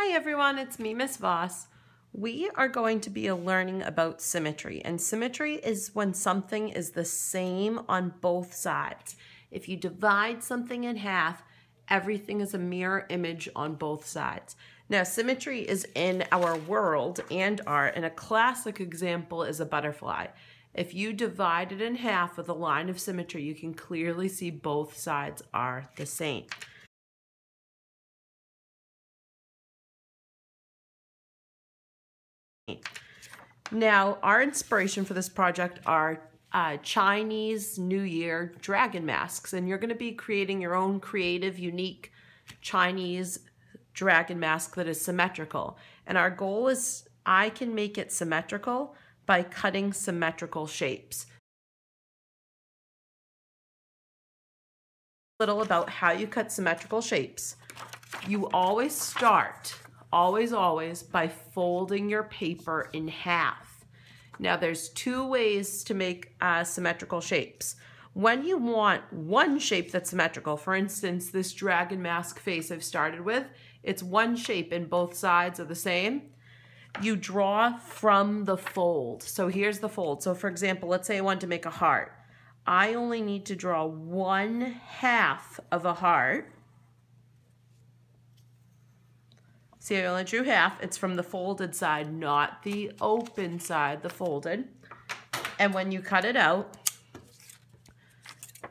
Hi everyone, it's me, Miss Voss. We are going to be learning about symmetry, and symmetry is when something is the same on both sides. If you divide something in half, everything is a mirror image on both sides. Now, symmetry is in our world and art, and a classic example is a butterfly. If you divide it in half with a line of symmetry, you can clearly see both sides are the same. Now, our inspiration for this project are Chinese New Year dragon masks, and you're going to be creating your own creative, unique Chinese dragon mask that is symmetrical. And our goal is I can make it symmetrical by cutting symmetrical shapes. A little about how you cut symmetrical shapes. You always start always by folding your paper in half. Now there's two ways to make symmetrical shapes. When you want one shape that's symmetrical, for instance, this dragon mask face I've started with, it's one shape and both sides are the same. You draw from the fold. So here's the fold. So for example, let's say I want to make a heart. I only need to draw 1/2 of a heart. See, I only drew half. It's from the folded side, not the open side, the folded. And when you cut it out,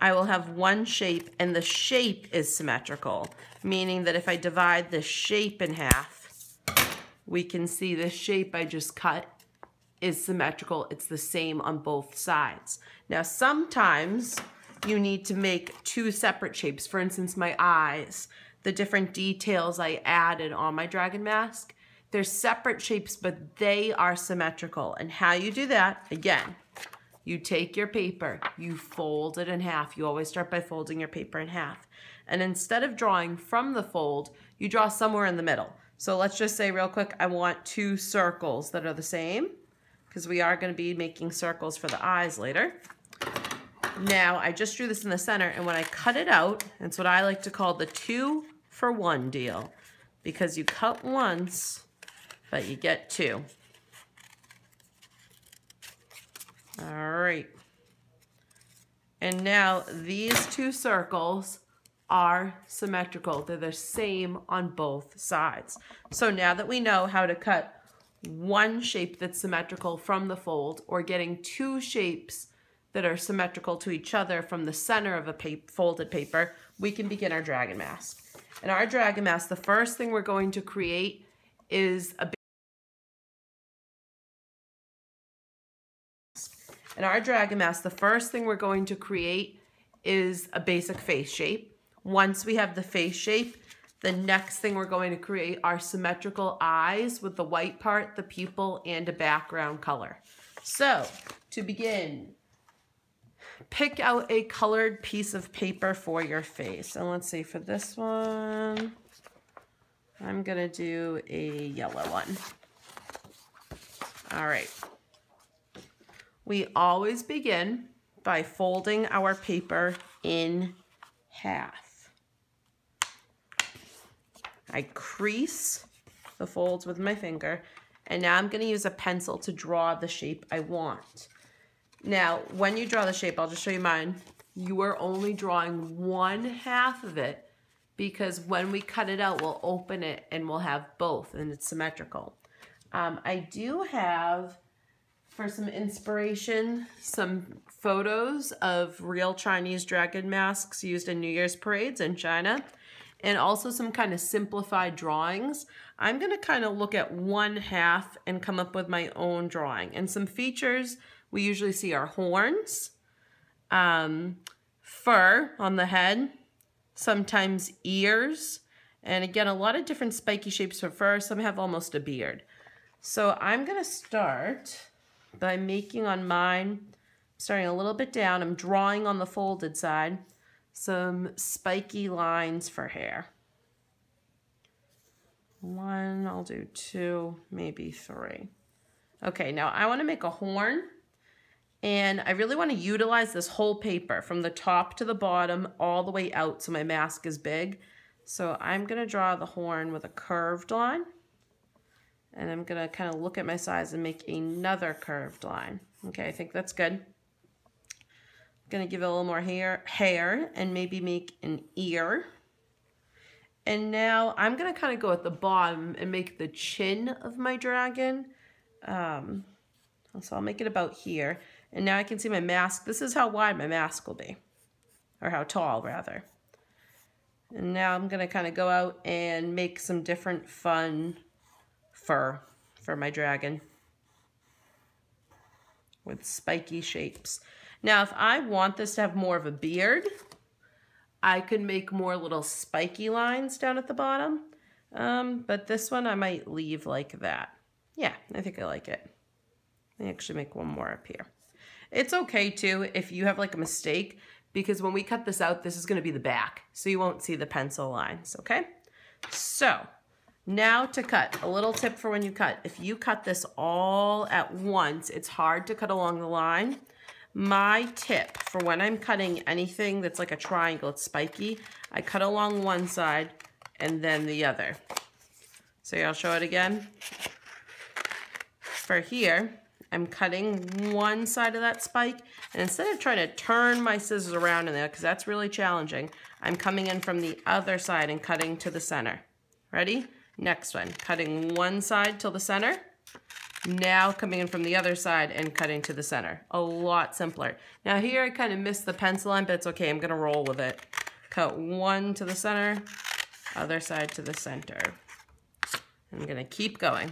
I will have one shape, and the shape is symmetrical, meaning that if I divide the shape in half, we can see the shape I just cut is symmetrical. It's the same on both sides. Now, sometimes you need to make two separate shapes. For instance, my eyes. The different details I added on my dragon mask, they're separate shapes, but they are symmetrical. And how you do that, again, you take your paper, you fold it in half. You always start by folding your paper in half. And instead of drawing from the fold, you draw somewhere in the middle. So let's just say real quick, I want two circles that are the same, because we are going to be making circles for the eyes later. Now, I just drew this in the center, and when I cut it out, it's what I like to call the 2-for-1 deal, because you cut once, but you get two. All right. And now these two circles are symmetrical. They're the same on both sides. So now that we know how to cut one shape that's symmetrical from the fold, or getting two shapes that are symmetrical to each other from the center of a folded paper, we can begin our dragon mask. And our dragon mask, the first thing we're going to create is a basic face shape. Once we have the face shape, the next thing we're going to create are symmetrical eyes with the white part, the pupil, and a background color. So, to begin, pick out a colored piece of paper for your face. And let's see, for this one, I'm gonna do a yellow one. All right. We always begin by folding our paper in half. I crease the folds with my finger, and now I'm gonna use a pencil to draw the shape I want. Now, when you draw the shape, I'll just show you mine. You are only drawing 1/2 of it, because when we cut it out, we'll open it and we'll have both, and it's symmetrical. I do have, for some inspiration, some photos of real Chinese dragon masks used in New Year's parades in China, and also some kind of simplified drawings. I'm going to kind of look at 1/2 and come up with my own drawing. And some features we usually see are horns, fur on the head, sometimes ears, and again, a lot of different spiky shapes for fur. Some have almost a beard. So I'm going to start by making on mine, starting a little bit down, I'm drawing on the folded side, some spiky lines for hair. 1, I'll do 2, maybe 3. Okay, now I want to make a horn. And I really want to utilize this whole paper from the top to the bottom all the way out so my mask is big. So I'm going to draw the horn with a curved line. And I'm gonna kind of look at my size and make another curved line. Okay, I think that's good. I'm gonna give it a little more hair and maybe make an ear. And now I'm gonna kind of go at the bottom and make the chin of my dragon. So I'll make it about here. And now I can see my mask. This is how wide my mask will be, or how tall rather. And now I'm gonna kind of go out and make some different fun fur for my dragon with spiky shapes. Now, if I want this to have more of a beard, I could make more little spiky lines down at the bottom. But this one I might leave like that. Yeah, I think I like it. Let me actually make one more up here. It's okay too if you have like a mistake, because when we cut this out, this is gonna be the back, so you won't see the pencil lines, okay? So, now to cut, a little tip for when you cut. If you cut this all at once, it's hard to cut along the line. My tip for when I'm cutting anything that's like a triangle, it's spiky, I cut along one side and then the other. So I'll show it again. For here, I'm cutting one side of that spike, and instead of trying to turn my scissors around in there, because that's really challenging, I'm coming in from the other side and cutting to the center. Ready? Next one, cutting one side till the center. Now coming in from the other side and cutting to the center. A lot simpler. Now here I kind of missed the pencil line, but it's okay, I'm gonna roll with it. Cut one to the center, other side to the center. I'm gonna keep going.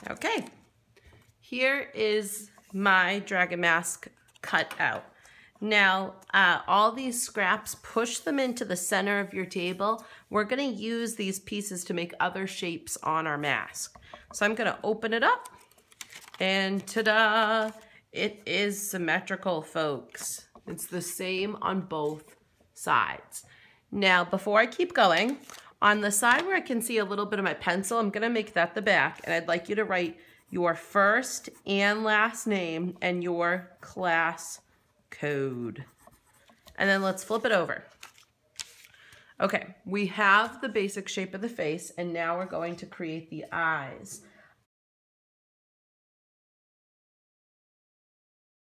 Okay, here is my dragon mask cut out. Now, all these scraps, push them into the center of your table. We're gonna use these pieces to make other shapes on our mask. So I'm gonna open it up, and ta-da! It is symmetrical, folks. It's the same on both sides. Now, before I keep going, on the side where I can see a little bit of my pencil, I'm gonna make that the back, and I'd like you to write your first and last name and your class code. And then let's flip it over. Okay, we have the basic shape of the face, and now we're going to create the eyes.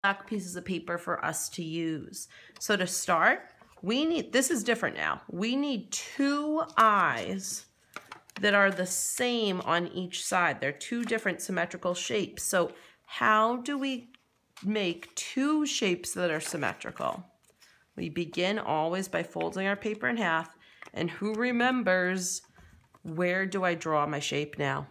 Black pieces of paper for us to use. So to start, we need, this is different now. We need two eyes that are the same on each side. They're two different symmetrical shapes. So how do we make two shapes that are symmetrical? We begin always by folding our paper in half. And who remembers, where do I draw my shape now?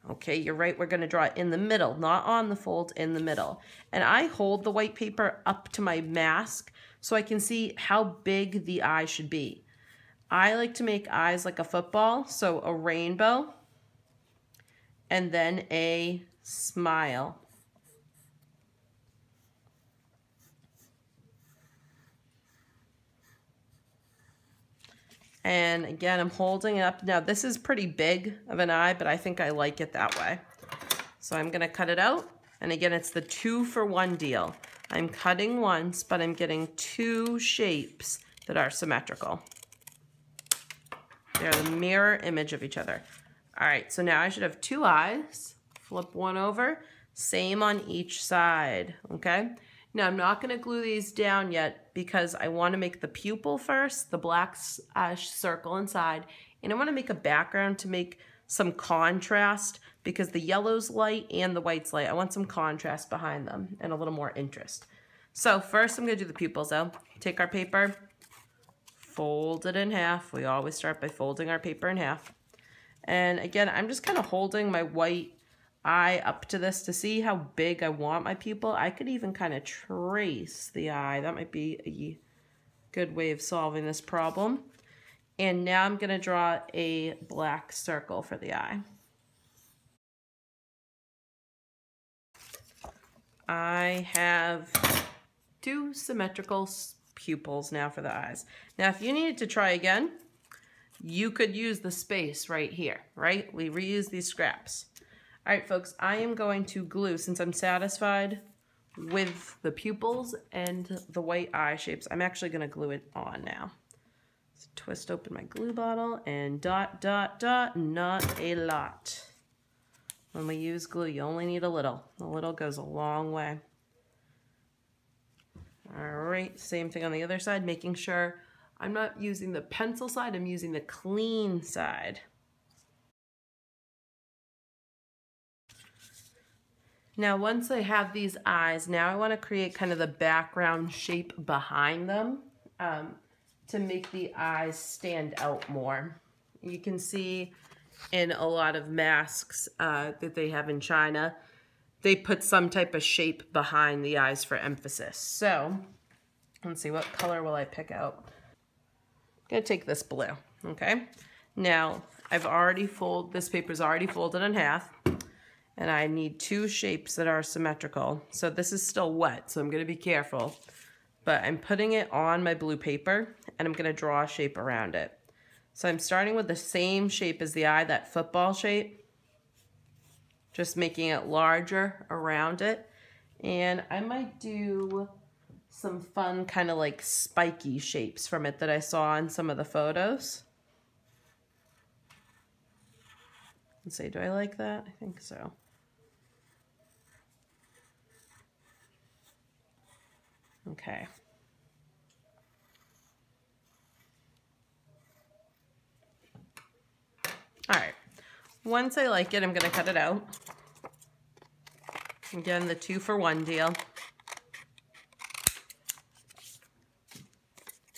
Okay, you're right, we're gonna draw it in the middle, not on the fold, in the middle. And I hold the white paper up to my mask so I can see how big the eye should be. I like to make eyes like a football, so a rainbow, and then a smile. And again, I'm holding it up. Now this is pretty big of an eye, but I think I like it that way. So I'm gonna cut it out. And again, it's the 2-for-1 deal. I'm cutting once, but I'm getting two shapes that are symmetrical. They're the mirror image of each other. All right, so now I should have two eyes. Flip one over, same on each side, okay? Now I'm not gonna glue these down yet because I wanna make the pupil first, the black circle inside, and I wanna make a background to make some contrast because the yellow's light and the white's light. I want some contrast behind them and a little more interest. So first I'm gonna do the pupils though. Take our paper, fold it in half. We always start by folding our paper in half. And again, I'm just kind of holding my white eye up to this to see how big I want my pupil. I could even kind of trace the eye. That might be a good way of solving this problem. And now I'm going to draw a black circle for the eye. I have two symmetrical pupils now for the eyes. Now if you needed to try again, you could use the space right here, right? We reuse these scraps. All right, folks, I am going to glue, since I'm satisfied with the pupils and the white eye shapes, I'm actually gonna glue it on now. So twist open my glue bottle and dot, dot, dot, not a lot. When we use glue, you only need a little. A little goes a long way. All right, same thing on the other side, making sure I'm not using the pencil side, I'm using the clean side. Now, once I have these eyes, now I want to create kind of the background shape behind them to make the eyes stand out more. You can see in a lot of masks that they have in China, they put some type of shape behind the eyes for emphasis. So, let's see, what color will I pick out? I'm gonna take this blue, okay? Now, this paper's already folded in half, and I need two shapes that are symmetrical. So this is still wet, so I'm gonna be careful. But I'm putting it on my blue paper, and I'm gonna draw a shape around it. So I'm starting with the same shape as the eye, that football shape, just making it larger around it. And I might do some fun kind of like spiky shapes from it that I saw in some of the photos. Let's see, do I like that? I think so. Okay. All right, once I like it, I'm gonna cut it out. Again, the 2-for-1 deal.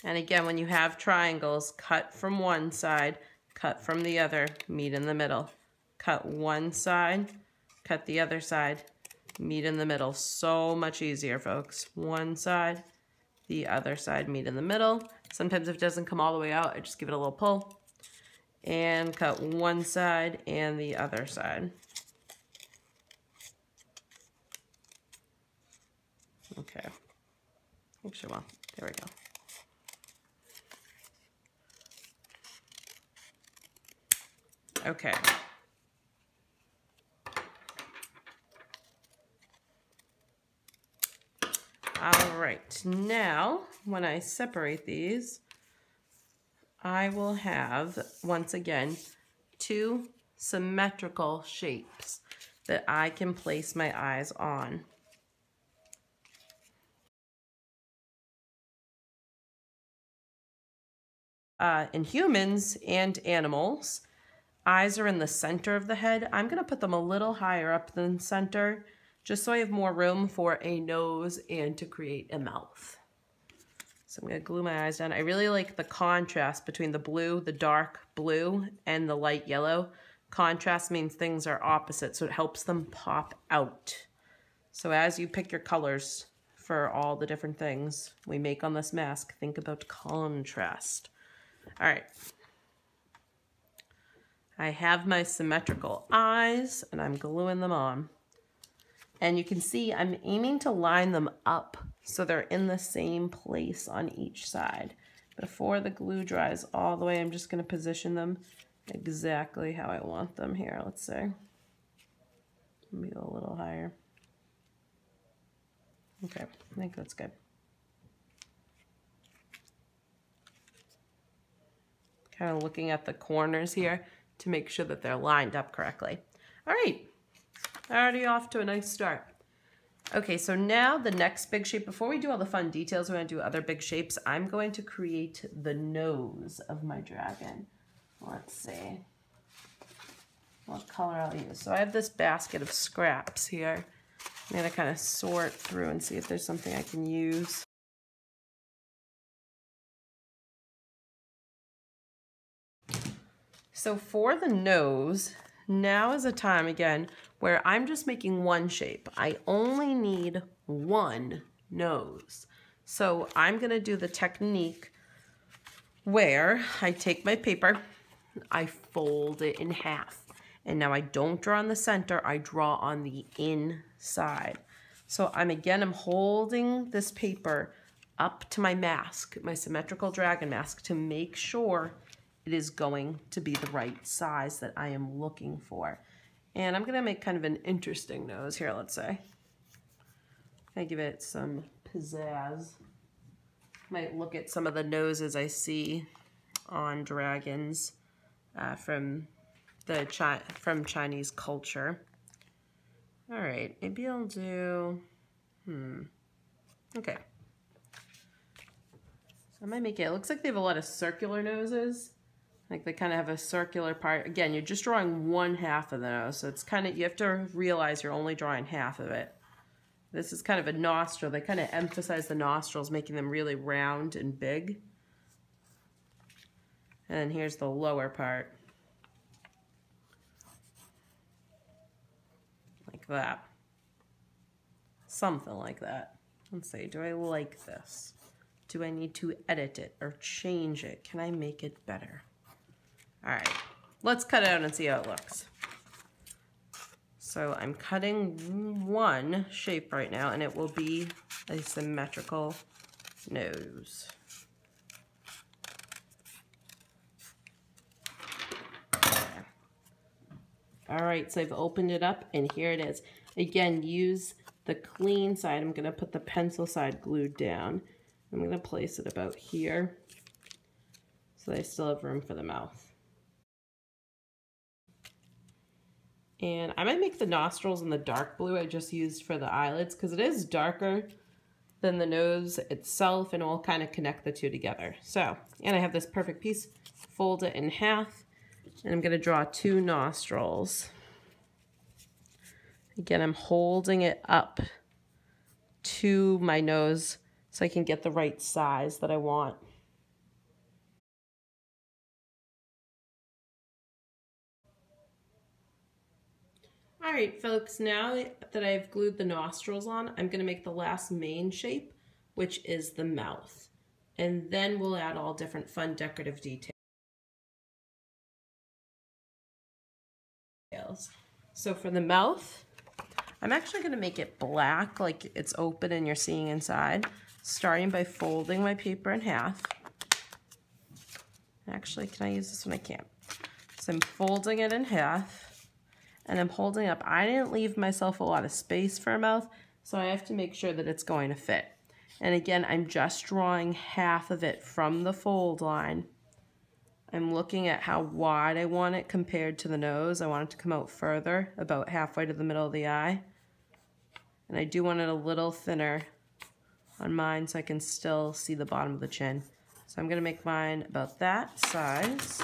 And again, when you have triangles, cut from one side, cut from the other, meet in the middle. Cut one side, cut the other side, meet in the middle. So much easier, folks. One side, the other side, meet in the middle. Sometimes if it doesn't come all the way out, I just give it a little pull. And cut one side and the other side. Okay. Actually, well, there we go. Okay. All right, now when I separate these, I will have, once again, two symmetrical shapes that I can place my eyes on. In humans and animals, eyes are in the center of the head. I'm going to put them a little higher up than center, just so I have more room for a nose and to create a mouth. So I'm going to glue my eyes down. I really like the contrast between the blue, the dark blue, and the light yellow. Contrast means things are opposite, so it helps them pop out. So as you pick your colors for all the different things we make on this mask, think about contrast. All right. I have my symmetrical eyes, and I'm gluing them on. And you can see I'm aiming to line them up so they're in the same place on each side. Before the glue dries all the way, I'm just going to position them exactly how I want them here. Let's say maybe a little higher. Okay, I think that's good. Kind of looking at the corners here to make sure that they're lined up correctly. All right, already off to a nice start. Okay, so now the next big shape, before we do all the fun details, we're going to do other big shapes. I'm going to create the nose of my dragon. Let's see what color I'll use. So I have this basket of scraps here. I'm going to kind of sort through and see if there's something I can use. So for the nose, now is a time again where I'm just making one shape. I only need one nose. So I'm gonna do the technique where I take my paper, I fold it in half. And now I don't draw on the center, I draw on the inside. So I'm holding this paper up to my mask, my symmetrical dragon mask, to make sure it is going to be the right size that I am looking for. And I'm gonna make kind of an interesting nose here, let's say. I give it some pizzazz. Might look at some of the noses I see on dragons from Chinese culture. All right, maybe I'll do, okay. So I might make it looks like they have a lot of circular noses. Like they kind of have a circular part. Again, you're just drawing one half of the nose, so it's kind of, you have to realize you're only drawing half of it. This is kind of a nostril. They kind of emphasize the nostrils, making them really round and big. And then here's the lower part. Like that. Something like that. Let's see, do I like this? Do I need to edit it or change it? Can I make it better? All right, let's cut it out and see how it looks. So I'm cutting one shape right now, and it will be a symmetrical nose. Okay. All right, so I've opened it up, and here it is. Again, use the clean side. I'm gonna put the pencil side glued down. I'm gonna place it about here so that I still have room for the mouth. And I might make the nostrils in the dark blue I just used for the eyelids because it is darker than the nose itself, and we'll kind of connect the two together. So, and I have this perfect piece, fold it in half, and I'm gonna draw two nostrils. Again, I'm holding it up to my nose so I can get the right size that I want. All right, folks, now that I've glued the nostrils on, I'm gonna make the last main shape, which is the mouth. And then we'll add all different fun decorative details. So for the mouth, I'm actually gonna make it black, like it's open and you're seeing inside, starting by folding my paper in half. Actually, can I use this one? I can't. So I'm folding it in half. And I'm holding up. I didn't leave myself a lot of space for a mouth, so I have to make sure that it's going to fit. And again, I'm just drawing half of it from the fold line. I'm looking at how wide I want it compared to the nose. I want it to come out further, about halfway to the middle of the eye. And I do want it a little thinner on mine so I can still see the bottom of the chin. So I'm gonna make mine about that size.